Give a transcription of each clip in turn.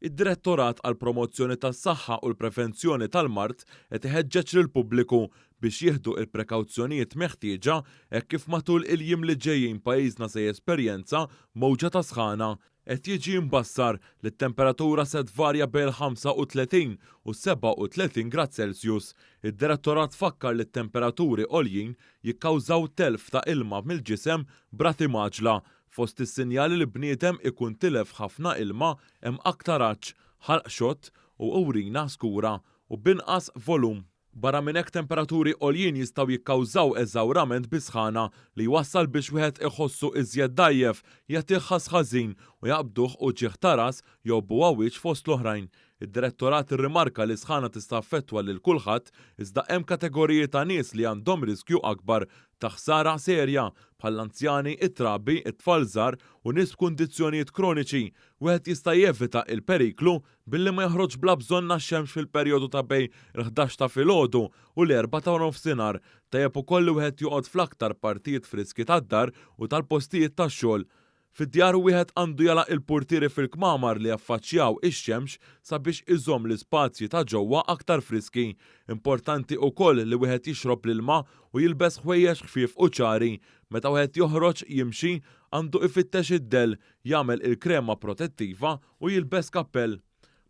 Id-Direttorat għall Promozzjoni tas-Saħħa u l-Prevenzjoni tal-Mard qed iħeġġeġ lill-pubbliku biex jieħdu l-prekawzjonijiet meħtieġa hekk kif matul il-jiem li ġejjin pajjiżna se jesperjenza mowġa ta' sħana qed jiġi mbassar li t-temperatura se tvarja bejn 35 u 37 grad Celsius. Id-Direttorat fakkar li t-temperaturi għoljin jikkawżaw telf ta' ilma mill-ġisem b'rati maġla. Fost is-sinjali li bniedem ikun tilef ħafna ilma hemm aktar aċċ, ħalq xott u urina skura u binqas volum. Barra minn hekk temperaturi għoljin jistgħu jikkawżaw eżawrament bi sħana li jwassal biex wieħed iħossu iżjed dajjef, jagħtih ħass ħażin u jaqbduh u ġieħ taras jew buwawiċ fost l-oħrajn. Id-Direttorat irrimarka li sħana tista' affettwa lil kulħadd iżda hemm kategoriji ta' nies li għandhom riskju akbar ta' ħsara serja bħall-anzjani, it-trabi, it-tfal żgħar u nies b'kundizzjonijiet kroniċi. Wieħed jista' jevita il-periklu billi ma joħroġ bla bżonn għax-xemx fil-perjodu ta' bejn il-11 ta' filgħodu u l-4 ta' nofsinhar. Tajjeb ukoll li wieħed joqgħod fl-aktar partijiet friski tad-dar u tal-postijiet tax-xogħol. Fid-djar wieħed għandu jalaq il-purtieri fil-kmamar li jaffaċċjaw ix-xemx sabiex iżomm l-ispazji ta' ġewwa aktar friski. Importanti wkoll li wieħed jixrob l-ilma u jilbes ħwejjeġ ħfief u ċari. Meta wieħed joħroġ jimxi għandu ifittex id-dell, jagħmel il-krema protettiva u jilbes kappell.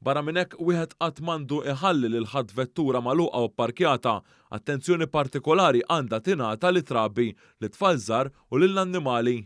Barra minn hekk wieħed qatt m'għandu iħalli lil ħadd vettura magħluqa u pparkjata. Attenzjoni partikolari għandha tingħata li trabi, li tfal żgħar u lill-annimali.